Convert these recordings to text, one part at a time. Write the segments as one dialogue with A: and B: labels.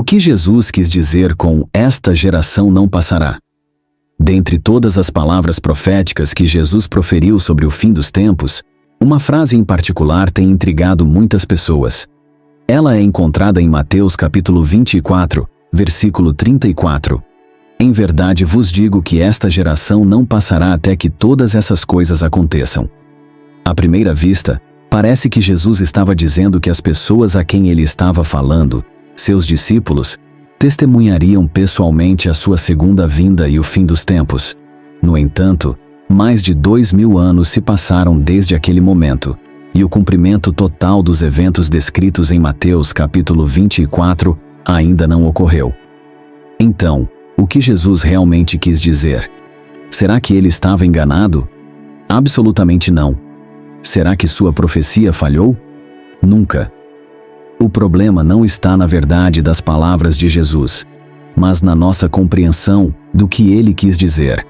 A: O que Jesus quis dizer com "esta geração não passará"? Dentre todas as palavras proféticas que Jesus proferiu sobre o fim dos tempos, uma frase em particular tem intrigado muitas pessoas. Ela é encontrada em Mateus capítulo 24, versículo 34. Em verdade vos digo que esta geração não passará até que todas essas coisas aconteçam. À primeira vista, parece que Jesus estava dizendo que as pessoas a quem ele estava falando, seus discípulos, testemunhariam pessoalmente a sua segunda vinda e o fim dos tempos. No entanto, mais de 2000 anos se passaram desde aquele momento, e o cumprimento total dos eventos descritos em Mateus capítulo 24 ainda não ocorreu. Então, o que Jesus realmente quis dizer? Será que ele estava enganado? Absolutamente não. Será que sua profecia falhou? Nunca. O problema não está na verdade das palavras de Jesus, mas na nossa compreensão do que ele quis dizer.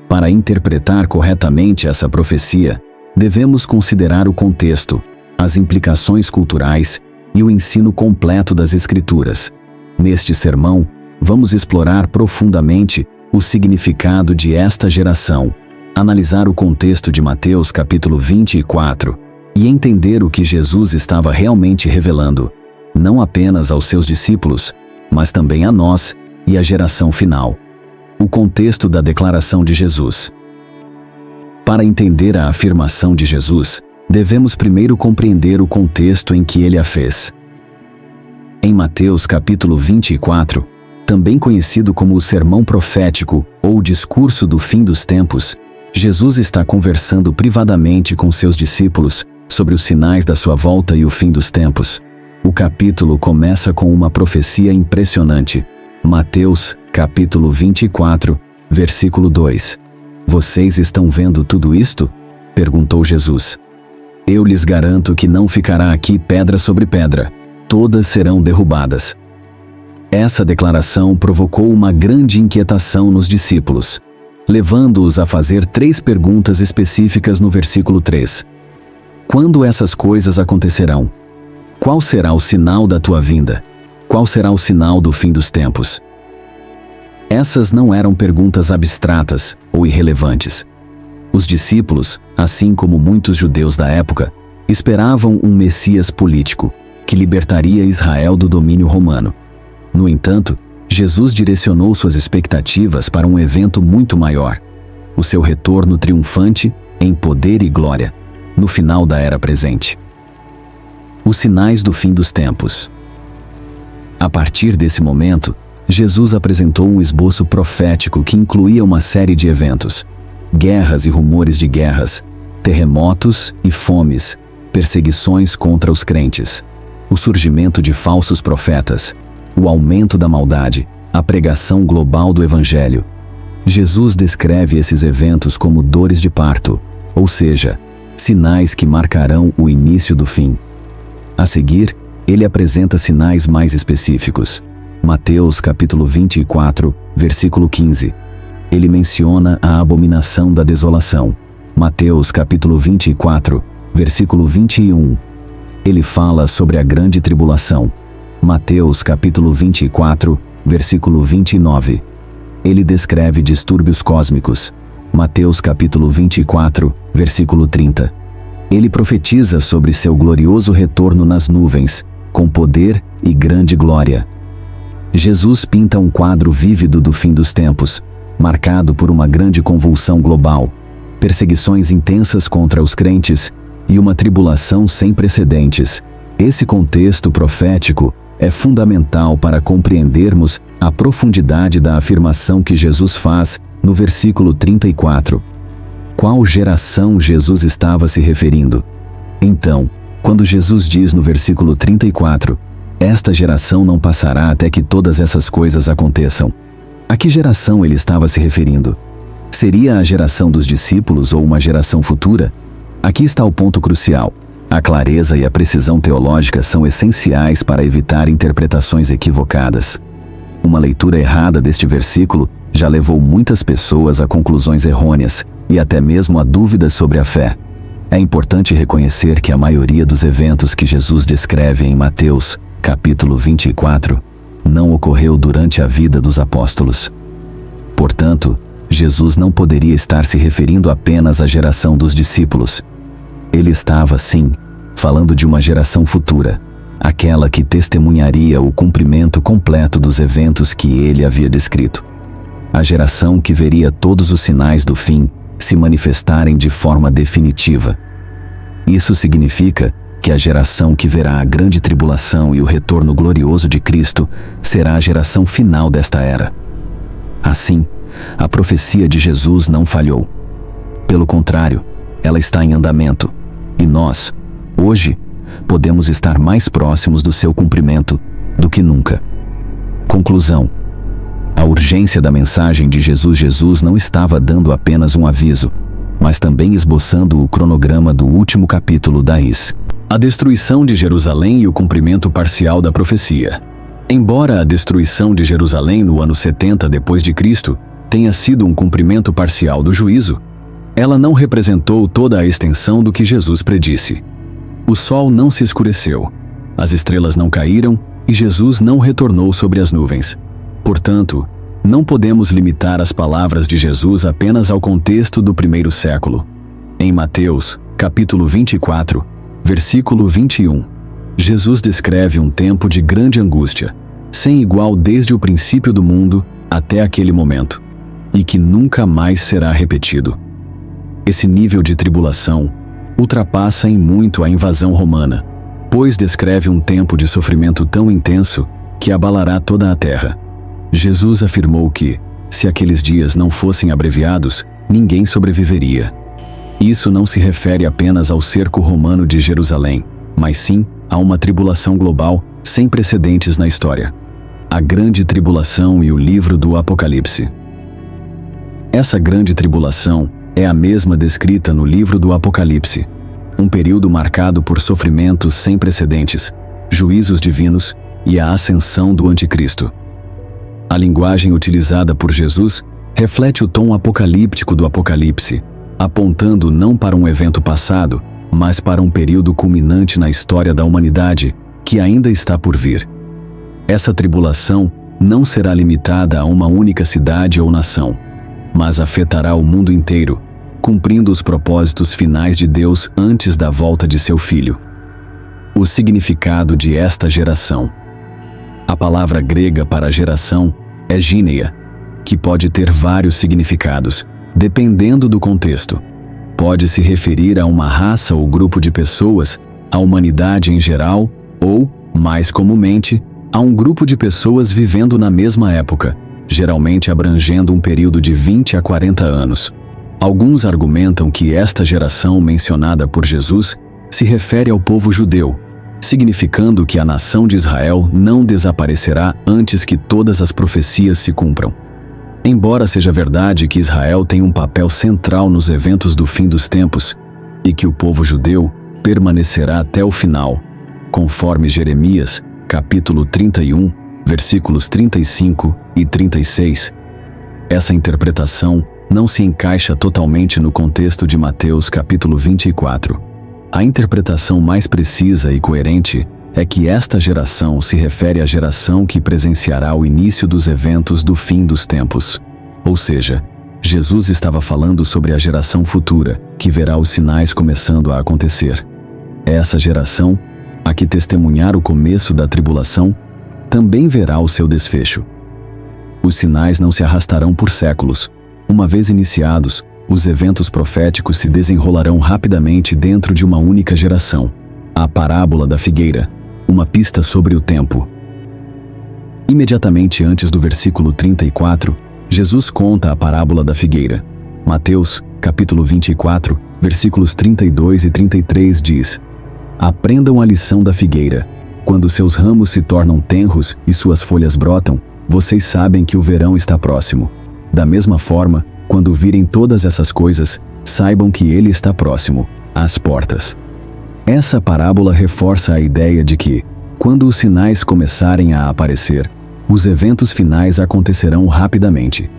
A: Para interpretar corretamente essa profecia, devemos considerar o contexto, as implicações culturais e o ensino completo das Escrituras. Neste sermão, vamos explorar profundamente o significado de esta geração, analisar o contexto de Mateus capítulo 24 e entender o que Jesus estava realmente revelando, não apenas aos seus discípulos, mas também a nós e à geração final. O contexto da declaração de Jesus. Para entender a afirmação de Jesus, devemos primeiro compreender o contexto em que ele a fez. Em Mateus capítulo 24, também conhecido como o Sermão Profético ou Discurso do Fim dos Tempos, Jesus está conversando privadamente com seus discípulos sobre os sinais da sua volta e o fim dos tempos. O capítulo começa com uma profecia impressionante. Mateus, capítulo 24, versículo 2. Vocês estão vendo tudo isto? Perguntou Jesus. Eu lhes garanto que não ficará aqui pedra sobre pedra. Todas serão derrubadas. Essa declaração provocou uma grande inquietação nos discípulos, levando-os a fazer 3 perguntas específicas no versículo 3. Quando essas coisas acontecerão? Qual será o sinal da tua vinda? Qual será o sinal do fim dos tempos? Essas não eram perguntas abstratas ou irrelevantes. Os discípulos, assim como muitos judeus da época, esperavam um Messias político, que libertaria Israel do domínio romano. No entanto, Jesus direcionou suas expectativas para um evento muito maior: o seu retorno triunfante, em poder e glória, no final da era presente. Os sinais do fim dos tempos. A partir desse momento, Jesus apresentou um esboço profético que incluía uma série de eventos: guerras e rumores de guerras, terremotos e fomes, perseguições contra os crentes, o surgimento de falsos profetas, o aumento da maldade, a pregação global do Evangelho. Jesus descreve esses eventos como dores de parto, ou seja, sinais que marcarão o início do fim. A seguir, ele apresenta sinais mais específicos. Mateus capítulo 24, versículo 15. Ele menciona a abominação da desolação. Mateus capítulo 24, versículo 21. Ele fala sobre a grande tribulação. Mateus capítulo 24, versículo 29. Ele descreve distúrbios cósmicos. Mateus capítulo 24, versículo 30. Ele profetiza sobre seu glorioso retorno nas nuvens, com poder e grande glória. Jesus pinta um quadro vívido do fim dos tempos, marcado por uma grande convulsão global, perseguições intensas contra os crentes e uma tribulação sem precedentes. Esse contexto profético é fundamental para compreendermos a profundidade da afirmação que Jesus faz no versículo 34. Qual geração Jesus estava se referindo? Então, quando Jesus diz no versículo 34, esta geração não passará até que todas essas coisas aconteçam, a que geração ele estava se referindo? Seria a geração dos discípulos ou uma geração futura? Aqui está o ponto crucial. A clareza e a precisão teológica são essenciais para evitar interpretações equivocadas. Uma leitura errada deste versículo já levou muitas pessoas a conclusões errôneas e até mesmo a dúvidas sobre a fé. É importante reconhecer que a maioria dos eventos que Jesus descreve em Mateus, capítulo 24, não ocorreu durante a vida dos apóstolos. Portanto, Jesus não poderia estar se referindo apenas à geração dos discípulos. Ele estava, sim, falando de uma geração futura, aquela que testemunharia o cumprimento completo dos eventos que ele havia descrito. A geração que veria todos os sinais do fim se manifestarem de forma definitiva. Isso significa que a geração que verá a grande tribulação e o retorno glorioso de Cristo será a geração final desta era. Assim, a profecia de Jesus não falhou. Pelo contrário, ela está em andamento, e nós, hoje, podemos estar mais próximos do seu cumprimento do que nunca. Conclusão: a urgência da mensagem de Jesus não estava dando apenas um aviso, mas também esboçando o cronograma do último capítulo da IS. A destruição de Jerusalém e o cumprimento parcial da profecia. Embora a destruição de Jerusalém no ano 70 d.C. tenha sido um cumprimento parcial do juízo, ela não representou toda a extensão do que Jesus predisse. O sol não se escureceu, as estrelas não caíram e Jesus não retornou sobre as nuvens. Portanto, não podemos limitar as palavras de Jesus apenas ao contexto do primeiro século. Em Mateus, capítulo 24, versículo 21, Jesus descreve um tempo de grande angústia, sem igual desde o princípio do mundo até aquele momento, e que nunca mais será repetido. Esse nível de tribulação ultrapassa em muito a invasão romana, pois descreve um tempo de sofrimento tão intenso que abalará toda a terra. Jesus afirmou que, se aqueles dias não fossem abreviados, ninguém sobreviveria. Isso não se refere apenas ao cerco romano de Jerusalém, mas sim a uma tribulação global sem precedentes na história. A Grande Tribulação e o livro do Apocalipse. Essa grande tribulação é a mesma descrita no livro do Apocalipse, um período marcado por sofrimentos sem precedentes, juízos divinos e a ascensão do Anticristo. A linguagem utilizada por Jesus reflete o tom apocalíptico do Apocalipse, apontando não para um evento passado, mas para um período culminante na história da humanidade que ainda está por vir. Essa tribulação não será limitada a uma única cidade ou nação, mas afetará o mundo inteiro, cumprindo os propósitos finais de Deus antes da volta de seu Filho. O significado de esta geração. A palavra grega para geração é gíneia, que pode ter vários significados, dependendo do contexto. Pode se referir a uma raça ou grupo de pessoas, à humanidade em geral, ou, mais comumente, a um grupo de pessoas vivendo na mesma época, geralmente abrangendo um período de 20 a 40 anos. Alguns argumentam que esta geração mencionada por Jesus se refere ao povo judeu, significando que a nação de Israel não desaparecerá antes que todas as profecias se cumpram. Embora seja verdade que Israel tem um papel central nos eventos do fim dos tempos e que o povo judeu permanecerá até o final, conforme Jeremias, capítulo 31, versículos 35 e 36, essa interpretação não se encaixa totalmente no contexto de Mateus, capítulo 24. A interpretação mais precisa e coerente é que esta geração se refere à geração que presenciará o início dos eventos do fim dos tempos. Ou seja, Jesus estava falando sobre a geração futura, que verá os sinais começando a acontecer. Essa geração, a que testemunhar o começo da tribulação, também verá o seu desfecho. Os sinais não se arrastarão por séculos. Uma vez iniciados, os eventos proféticos se desenrolarão rapidamente dentro de uma única geração. A parábola da figueira, uma pista sobre o tempo. Imediatamente antes do versículo 34, Jesus conta a parábola da figueira. Mateus, capítulo 24, versículos 32 e 33 diz: Aprendam a lição da figueira. Quando seus ramos se tornam tenros e suas folhas brotam, vocês sabem que o verão está próximo. Da mesma forma, quando virem todas essas coisas, saibam que ele está próximo, às portas. Essa parábola reforça a ideia de que, quando os sinais começarem a aparecer, os eventos finais acontecerão rapidamente.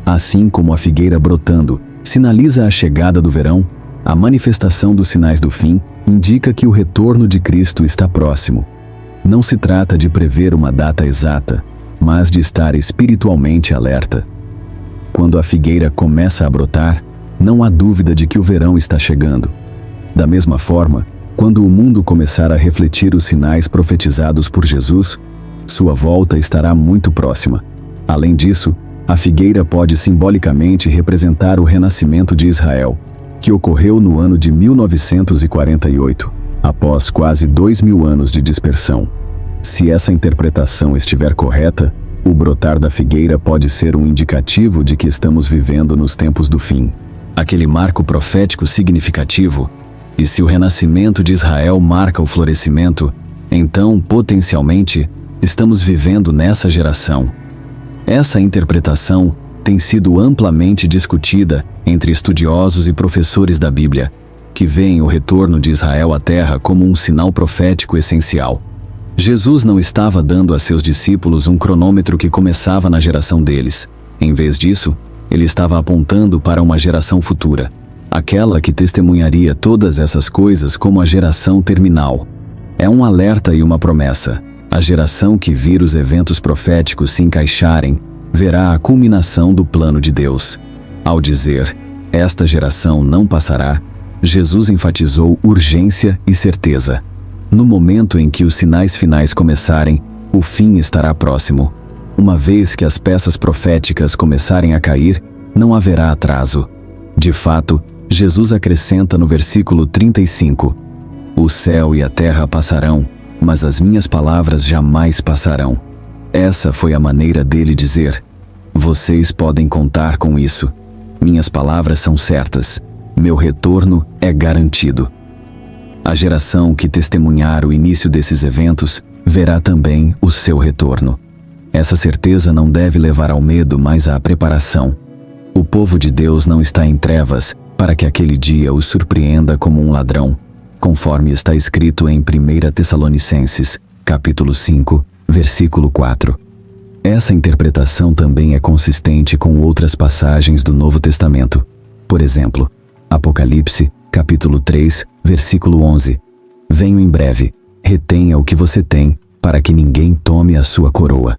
A: Assim como a figueira brotando sinaliza a chegada do verão, a manifestação dos sinais do fim indica que o retorno de Cristo está próximo. Não se trata de prever uma data exata, mas de estar espiritualmente alerta. Quando a figueira começa a brotar, não há dúvida de que o verão está chegando. Da mesma forma, quando o mundo começar a refletir os sinais profetizados por Jesus, sua volta estará muito próxima. Além disso, a figueira pode simbolicamente representar o renascimento de Israel, que ocorreu no ano de 1948, após quase 2000 anos de dispersão. Se essa interpretação estiver correta, o brotar da figueira pode ser um indicativo de que estamos vivendo nos tempos do fim, aquele marco profético significativo. E se o renascimento de Israel marca o florescimento, então, potencialmente, estamos vivendo nessa geração. Essa interpretação tem sido amplamente discutida entre estudiosos e professores da Bíblia, que veem o retorno de Israel à Terra como um sinal profético essencial. Jesus não estava dando a seus discípulos um cronômetro que começava na geração deles. Em vez disso, ele estava apontando para uma geração futura, aquela que testemunharia todas essas coisas como a geração terminal. É um alerta e uma promessa. A geração que vir os eventos proféticos se encaixarem, verá a culminação do plano de Deus. Ao dizer, esta geração não passará, Jesus enfatizou urgência e certeza. No momento em que os sinais finais começarem, o fim estará próximo. Uma vez que as peças proféticas começarem a cair, não haverá atraso. De fato, Jesus acrescenta no versículo 35, o céu e a terra passarão, mas as minhas palavras jamais passarão. Essa foi a maneira dele dizer, vocês podem contar com isso. Minhas palavras são certas. Meu retorno é garantido. A geração que testemunhar o início desses eventos verá também o seu retorno. Essa certeza não deve levar ao medo, mas à preparação. O povo de Deus não está em trevas para que aquele dia os surpreenda como um ladrão, conforme está escrito em 1 Tessalonicenses, capítulo 5, versículo 4. Essa interpretação também é consistente com outras passagens do Novo Testamento. Por exemplo, Apocalipse, capítulo 3, versículo 11. Venho em breve, retenha o que você tem, para que ninguém tome a sua coroa.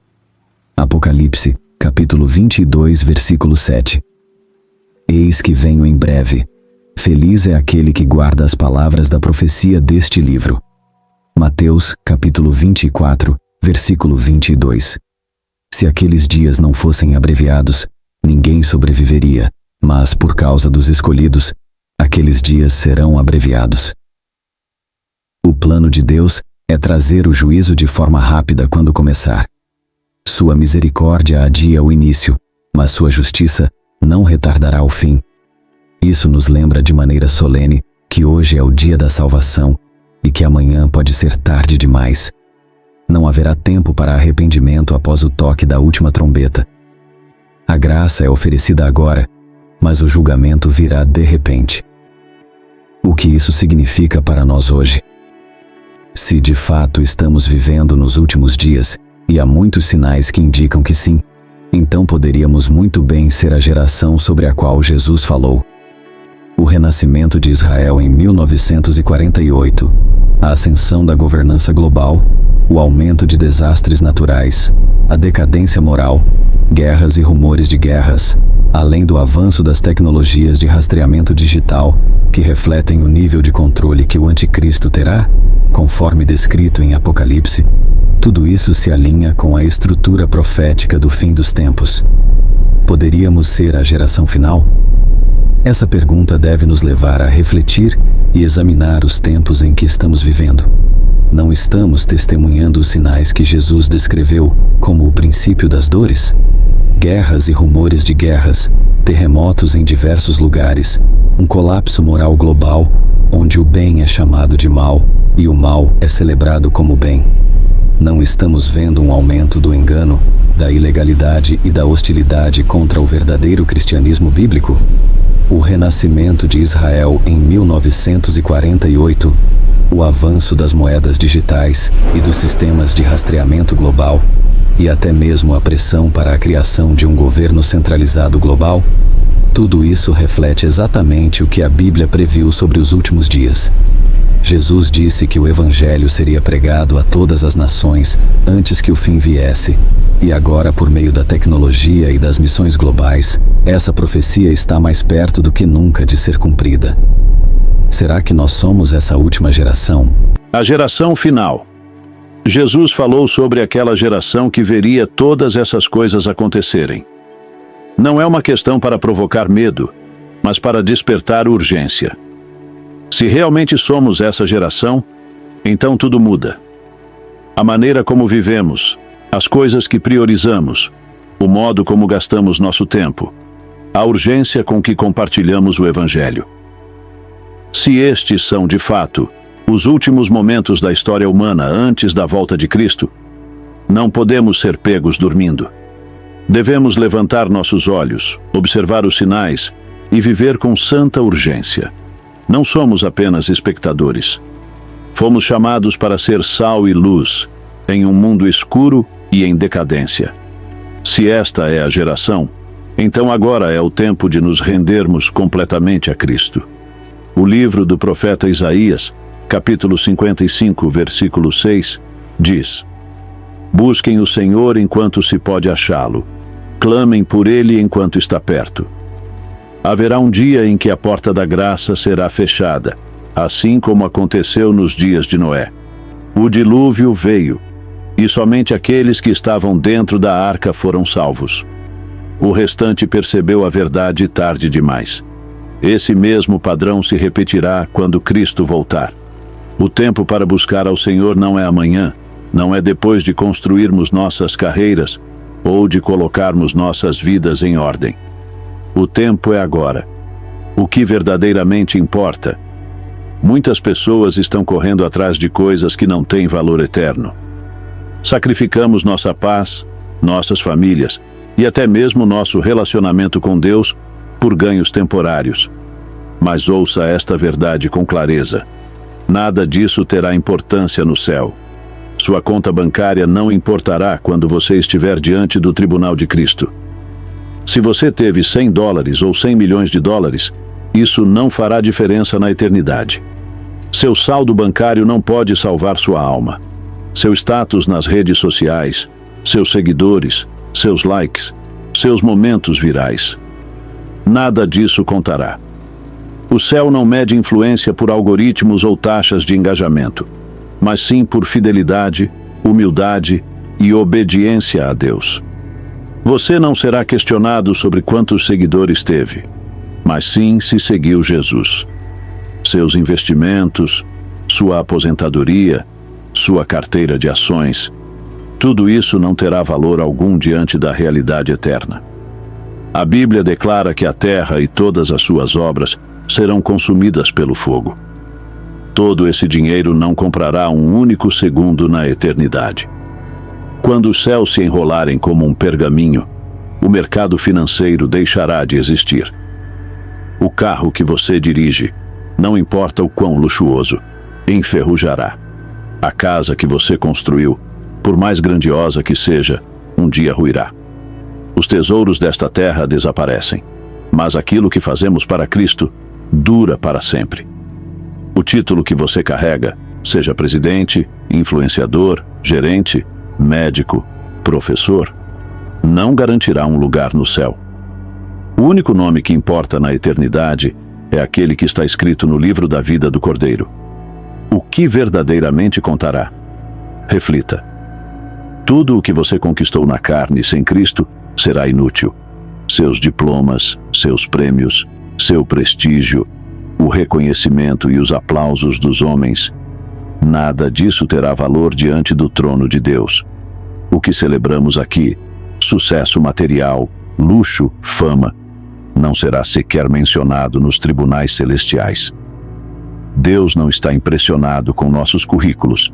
A: Apocalipse, capítulo 22, versículo 7. Eis que venho em breve. Feliz é aquele que guarda as palavras da profecia deste livro. Mateus, capítulo 24, versículo 22. Se aqueles dias não fossem abreviados, ninguém sobreviveria, mas por causa dos escolhidos, aqueles dias serão abreviados. O plano de Deus é trazer o juízo de forma rápida quando começar. Sua misericórdia adia o início, mas sua justiça não retardará o fim. Isso nos lembra de maneira solene que hoje é o dia da salvação e que amanhã pode ser tarde demais. Não haverá tempo para arrependimento após o toque da última trombeta. A graça é oferecida agora, mas o julgamento virá de repente. O que isso significa para nós hoje? Se de fato estamos vivendo nos últimos dias, e há muitos sinais que indicam que sim, então poderíamos muito bem ser a geração sobre a qual Jesus falou. O renascimento de Israel em 1948, a ascensão da governança global, o aumento de desastres naturais, a decadência moral, guerras e rumores de guerras, além do avanço das tecnologias de rastreamento digital, que refletem o nível de controle que o anticristo terá, conforme descrito em Apocalipse, tudo isso se alinha com a estrutura profética do fim dos tempos. Poderíamos ser a geração final? Essa pergunta deve nos levar a refletir e examinar os tempos em que estamos vivendo. Não estamos testemunhando os sinais que Jesus descreveu como o princípio das dores? Guerras e rumores de guerras, terremotos em diversos lugares, um colapso moral global, onde o bem é chamado de mal e o mal é celebrado como bem. Não estamos vendo um aumento do engano, da ilegalidade e da hostilidade contra o verdadeiro cristianismo bíblico? O renascimento de Israel em 1948, o avanço das moedas digitais e dos sistemas de rastreamento global, e até mesmo a pressão para a criação de um governo centralizado global, tudo isso reflete exatamente o que a Bíblia previu sobre os últimos dias. Jesus disse que o Evangelho seria pregado a todas as nações antes que o fim viesse. E agora, por meio da tecnologia e das missões globais, essa profecia está mais perto do que nunca de ser cumprida. Será que nós somos essa última geração?
B: A geração final. Jesus falou sobre aquela geração que veria todas essas coisas acontecerem. Não é uma questão para provocar medo, mas para despertar urgência. Se realmente somos essa geração, então tudo muda. A maneira como vivemos, as coisas que priorizamos, o modo como gastamos nosso tempo, a urgência com que compartilhamos o Evangelho. Se estes são, de fato, os últimos momentos da história humana antes da volta de Cristo, não podemos ser pegos dormindo. Devemos levantar nossos olhos, observar os sinais e viver com santa urgência. Não somos apenas espectadores. Fomos chamados para ser sal e luz em um mundo escuro e em decadência. Se esta é a geração, então agora é o tempo de nos rendermos completamente a Cristo. O livro do profeta Isaías, capítulo 55, versículo 6, diz: Busquem o Senhor enquanto se pode achá-lo. Clamem por ele enquanto está perto. Haverá um dia em que a porta da graça será fechada, assim como aconteceu nos dias de Noé. O dilúvio veio, e somente aqueles que estavam dentro da arca foram salvos. O restante percebeu a verdade tarde demais. Esse mesmo padrão se repetirá quando Cristo voltar. O tempo para buscar ao Senhor não é amanhã, não é depois de construirmos nossas carreiras ou de colocarmos nossas vidas em ordem. O tempo é agora. O que verdadeiramente importa. Muitas pessoas estão correndo atrás de coisas que não têm valor eterno. Sacrificamos nossa paz, nossas famílias e até mesmo nosso relacionamento com Deus por ganhos temporários. Mas ouça esta verdade com clareza. Nada disso terá importância no céu. Sua conta bancária não importará quando você estiver diante do tribunal de Cristo. Se você teve $100 ou $100 milhões, isso não fará diferença na eternidade. Seu saldo bancário não pode salvar sua alma. Seu status nas redes sociais, seus seguidores, seus likes, seus momentos virais. Nada disso contará. O céu não mede influência por algoritmos ou taxas de engajamento, mas sim por fidelidade, humildade e obediência a Deus. Você não será questionado sobre quantos seguidores teve, mas sim se seguiu Jesus. Seus investimentos, sua aposentadoria, sua carteira de ações, tudo isso não terá valor algum diante da realidade eterna. A Bíblia declara que a terra e todas as suas obras serão consumidas pelo fogo. Todo esse dinheiro não comprará um único segundo na eternidade. Quando os céus se enrolarem como um pergaminho, o mercado financeiro deixará de existir. O carro que você dirige, não importa o quão luxuoso, enferrujará. A casa que você construiu, por mais grandiosa que seja, um dia ruirá. Os tesouros desta terra desaparecem, mas aquilo que fazemos para Cristo dura para sempre. O título que você carrega, seja presidente, influenciador, gerente, médico, professor, não garantirá um lugar no céu. O único nome que importa na eternidade é aquele que está escrito no livro da vida do Cordeiro. O que verdadeiramente contará? Reflita. Tudo o que você conquistou na carne sem Cristo será inútil. Seus diplomas, seus prêmios, seu prestígio, o reconhecimento e os aplausos dos homens, nada disso terá valor diante do trono de Deus. O que celebramos aqui, sucesso material, luxo, fama, não será sequer mencionado nos tribunais celestiais. Deus não está impressionado com nossos currículos.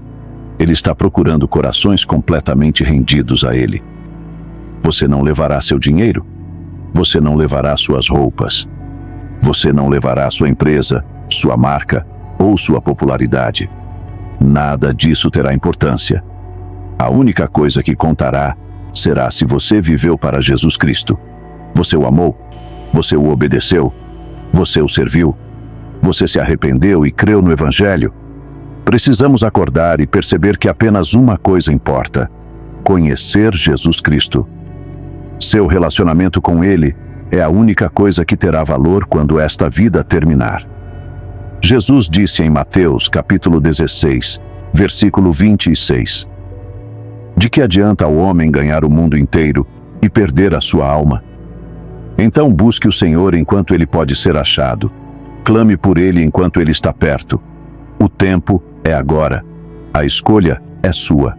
B: Ele está procurando corações completamente rendidos a Ele. Você não levará seu dinheiro. Você não levará suas roupas. Você não levará sua empresa, sua marca ou sua popularidade. Nada disso terá importância. A única coisa que contará será se você viveu para Jesus Cristo. Você o amou? Você o obedeceu? Você o serviu? Você se arrependeu e creu no Evangelho? Precisamos acordar e perceber que apenas uma coisa importa: conhecer Jesus Cristo. Seu relacionamento com Ele é a única coisa que terá valor quando esta vida terminar. Jesus disse em Mateus, capítulo 16, versículo 26: De que adianta o homem ganhar o mundo inteiro e perder a sua alma? Então busque o Senhor enquanto Ele pode ser achado. Clame por Ele enquanto Ele está perto. O tempo é agora. A escolha é sua.